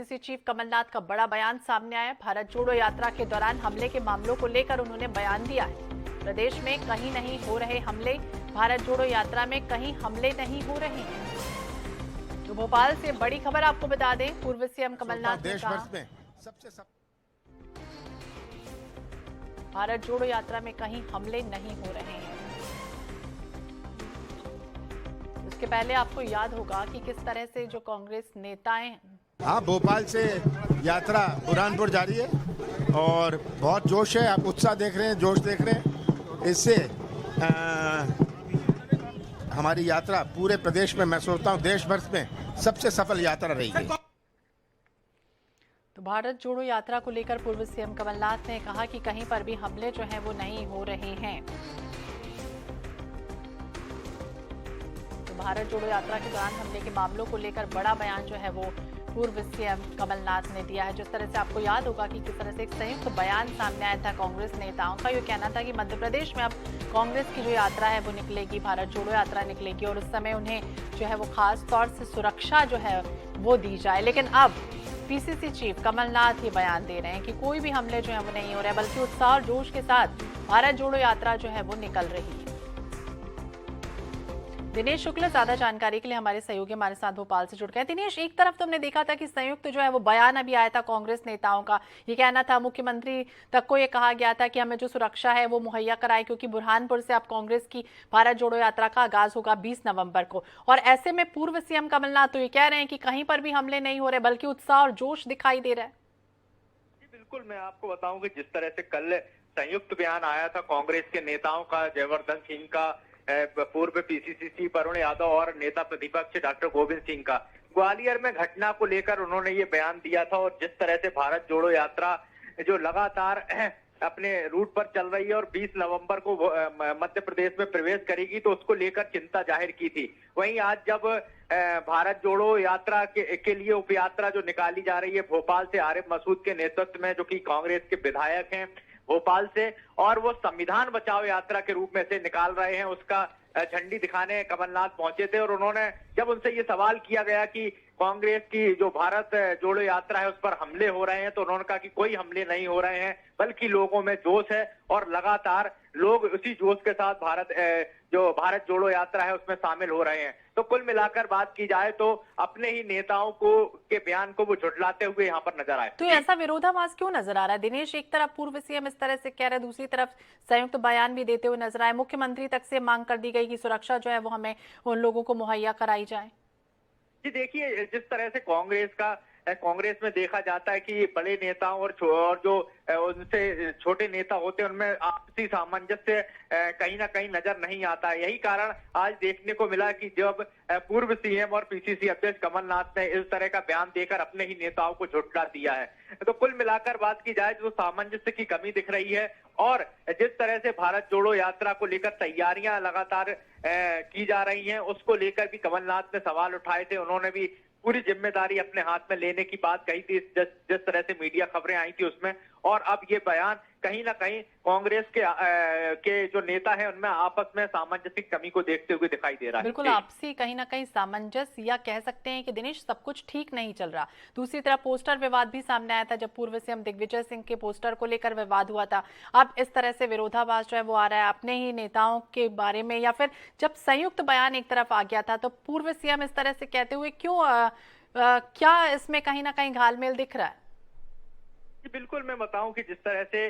PCC chief Kamal Nath का बड़ा बयान सामने आया। भारत जोड़ो यात्रा के दौरान हमले के मामलों को लेकर उन्होंने बयान दिया है। प्रदेश में कहीं नहीं हो रहे हमले, भारत जोड़ो यात्रा में कहीं हमले नहीं हो रहे हैं। तो भोपाल से बड़ी खबर आपको बता दें, पूर्व सीएम कमलनाथ ने कहा भारत जोड़ो यात्रा में कहीं हमले नहीं हो रहे हैं। उसके पहले आपको याद होगा कि किस तरह से जो कांग्रेस नेताएं भोपाल से यात्रा बुरहानपुर जा रही है और बहुत जोश है। आप उत्साह देख रहे हैं, जोश देख रहे हैं। इससे हमारी यात्रा पूरे प्रदेश में, मैं सोचता हूँ देश भर में सबसे सफल यात्रा रही है। तो भारत जोड़ो यात्रा को लेकर पूर्व सीएम कमलनाथ ने कहा कि कहीं पर भी हमले जो हैं वो नहीं हो रहे हैं। तो भारत जोड़ो यात्रा के दौरान हमले के मामलों को लेकर बड़ा बयान जो है वो पूर्व सीएम कमलनाथ ने दिया है। जिस तरह से आपको याद होगा कि किस तरह से एक संयुक्त बयान सामने आया था कांग्रेस नेताओं का। ये कहना था कि मध्य प्रदेश में अब कांग्रेस की जो यात्रा है वो निकलेगी, भारत जोड़ो यात्रा निकलेगी और उस समय उन्हें जो है वो खास तौर से सुरक्षा जो है वो दी जाए। लेकिन अब पीसीसी चीफ कमलनाथ ये बयान दे रहे हैं कि कोई भी हमले जो है वो नहीं हो रहे, बल्कि उत्साह और जोश के साथ भारत जोड़ो यात्रा जो है वो निकल रही है। दिनेश शुक्ला ज्यादा जानकारी के लिए हमारे सहयोगी हमारे साथ भोपाल से जुड़ गए। दिनेश, एक तरफ तो हमने देखा था कि संयुक्त जो है वो बयान अभी आया था कांग्रेस नेताओं का। ये कहना था, मुख्यमंत्री तक को ये कहा गया था कि हमें जो सुरक्षा है वो मुहैया कराए, क्योंकि बुरहानपुर से अब कांग्रेस की भारत जोड़ो यात्रा का आगाज होगा 20 नवंबर को। और ऐसे में पूर्व सीएम कमलनाथ तो ये कह रहे हैं कि कहीं पर भी हमले नहीं हो रहे, बल्कि उत्साह और जोश दिखाई दे रहा है। बिल्कुल, मैं आपको बताऊं कि जिस तरह से कल संयुक्त बयान आया था कांग्रेस के नेताओं का, जयवर्धन सिंह का, पूर्व पीसीसी चीफ अरुण यादव और नेता प्रतिपक्ष डॉक्टर गोविंद सिंह का, ग्वालियर में घटना को लेकर उन्होंने ये बयान दिया था। और जिस तरह से भारत जोड़ो यात्रा जो लगातार अपने रूट पर चल रही है और 20 नवंबर को मध्य प्रदेश में प्रवेश करेगी, तो उसको लेकर चिंता जाहिर की थी। वहीं आज जब भारत जोड़ो यात्रा के लिए उप यात्रा जो निकाली जा रही है भोपाल से, आरिफ मसूद के नेतृत्व में, जो कि कांग्रेस के विधायक हैं भोपाल से, और वो संविधान बचाओ यात्रा के रूप में से निकाल रहे हैं, उसका झंडी दिखाने कमलनाथ पहुंचे थे। और उन्होंने जब उनसे ये सवाल किया गया कि कांग्रेस की जो भारत जोड़ो यात्रा है उस पर हमले हो रहे हैं, तो उन्होंने कहा कि कोई हमले नहीं हो रहे हैं, बल्कि लोगों में जोश है और लगातार लोग उसी जोश के साथ जो भारत जोड़ो यात्रा है उसमें शामिल हो रहे हैं। तो कुल मिलाकर बात की जाए तो अपने ही नेताओं के बयान को वो झुठलाते हुए यहाँ पर नजर आए। तो ऐसा विरोधाभास क्यों नजर आ रहा है दिनेश? एक तरफ पूर्व सीएम इस तरह से कह रहे हैं, दूसरी तरफ संयुक्त बयान भी देते हुए नजर आए। मुख्यमंत्री तक से मांग कर दी गई कि सुरक्षा जो है वो हमें उन लोगों को मुहैया कराई जाए। जी देखिए, जिस तरह से कांग्रेस में देखा जाता है कि बड़े नेताओं और जो उनसे छोटे नेता होते हैं उनमें आपसी सामंजस्य कहीं ना कहीं नजर नहीं आता है। यही कारण आज देखने को मिला कि जब पूर्व सीएम और पीसीसी अध्यक्ष कमलनाथ ने इस तरह का बयान देकर अपने ही नेताओं को झुठला दिया है। तो कुल मिलाकर बात की जाए तो सामंजस्य की कमी दिख रही है। और जिस तरह से भारत जोड़ो यात्रा को लेकर तैयारियां लगातार की जा रही हैं, उसको लेकर भी कमलनाथ ने सवाल उठाए थे। उन्होंने भी पूरी जिम्मेदारी अपने हाथ में लेने की बात कही थी जिस तरह से मीडिया खबरें आई थी उसमें। और अब ये बयान कहीं ना कहीं कांग्रेस के जो नेता हैं उनमें आपस में सामंजस्य की कमी को देखते हुए दिखाई दे रहा है। बिल्कुल, आपसी कहीं ना कहीं सामंजस्य, या कह सकते हैं कि दिनेश सब कुछ ठीक नहीं चल रहा। दूसरी तरफ पोस्टर विवाद भी सामने आया था, जब पूर्व सीएम दिग्विजय सिंह के पोस्टर को लेकर विवाद हुआ था। अब इस तरह से विरोधाभास जो है वो आ रहा है अपने ही नेताओं के बारे में, या फिर जब संयुक्त बयान एक तरफ आ गया था तो पूर्व सीएम इस तरह से कहते हुए क्यों, क्या इसमें कहीं ना कहीं घालमेल दिख रहा है? बिल्कुल, मैं बताऊं कि जिस तरह से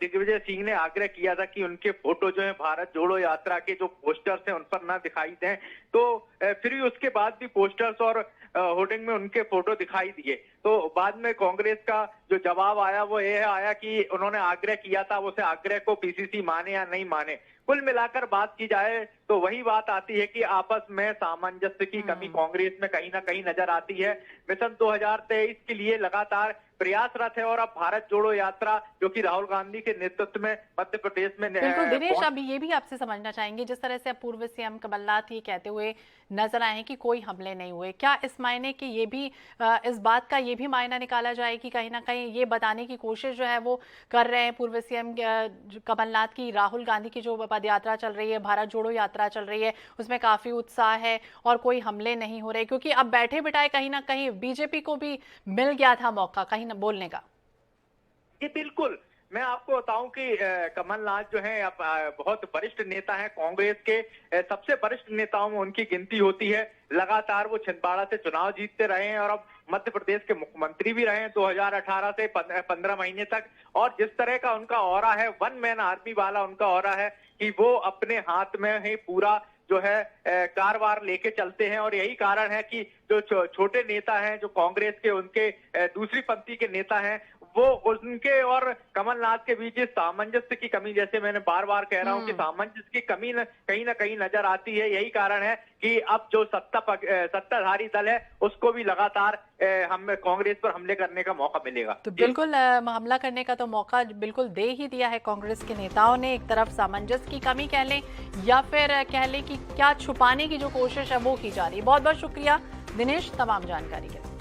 दिग्विजय सिंह ने आग्रह किया था कि उनके फोटो जो है भारत जोड़ो यात्रा के जो पोस्टर्स हैं उन पर ना दिखाई दें, तो फिर भी उसके बाद भी पोस्टर्स और होर्डिंग में उनके फोटो दिखाई दिए। तो बाद में कांग्रेस का जो जवाब आया वो ये आया कि उन्होंने आग्रह किया था, उसे आग्रह को पीसीसी माने या नहीं माने। कुल मिलाकर बात की जाए तो वही बात आती है कि आपस में सामंजस्य की कमी कांग्रेस में कहीं ना कहीं नजर आती है। मिशन 2023 के लिए लगातार प्रयासरत है और अब भारत जोड़ो यात्रा जो कि राहुल गांधी के नेतृत्व में मध्य प्रदेश में बिल्कुल दिनेश, अभी ये भी आपसे समझना चाहेंगे, जिस तरह से अब पूर्व सीएम कमलनाथ ये कहते हुए नजर आए हैं कि कोई हमले नहीं हुए, क्या इस मायने की ये भी इस बात का ये भी मायना निकाला जाए कि कहीं ना कहीं ये बताने की कोशिश जो है वो कर रहे हैं पूर्व सीएम कमलनाथ की, राहुल गांधी की जो पद यात्रा चल रही है, भारत जोड़ो यात्रा चल रही है, उसमें काफी उत्साह है और कोई हमले नहीं हो रहे, क्योंकि अब बैठे बिठाए कहीं ना कहीं बीजेपी को भी मिल गया था मौका कहीं न बोलने का। जी बिल्कुल, मैं आपको बताऊं कि कमलनाथ जो है अब बहुत वरिष्ठ नेता हैं कांग्रेस के, सबसे वरिष्ठ नेताओं में उनकी गिनती होती है। लगातार वो छिंदवाड़ा से चुनाव जीतते रहे हैं और अब मध्य प्रदेश के मुख्यमंत्री भी रहे हैं 2018 से 15 महीने तक। और जिस तरह का उनका ऑरा है, वन मैन आर्मी वाला उनका ऑरा है कि वो अपने हाथ में ही पूरा जो है कारवार लेके चलते हैं। और यही कारण है कि जो छोटे नेता हैं जो कांग्रेस के, उनके दूसरी पंक्ति के नेता हैं, वो उनके और कमलनाथ के बीच इस सामंजस्य की कमी, जैसे मैंने बार बार कह रहा हूं कि सामंजस्य की कमी कहीं ना कहीं नजर आती है। यही कारण है कि अब जो सत्ताधारी दल है उसको भी लगातार हम कांग्रेस पर हमले करने का मौका मिलेगा। तो बिल्कुल हमला करने का तो मौका बिल्कुल दे ही दिया है कांग्रेस के नेताओं ने। एक तरफ सामंजस्य की कमी कह लें या फिर कह लें कि क्या छुपाने की जो कोशिश है वो की जा रही है। बहुत बहुत शुक्रिया दिनेश तमाम जानकारी के लिए।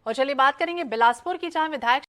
और चलिए बात करेंगे बिलासपुर की, जहां विधायक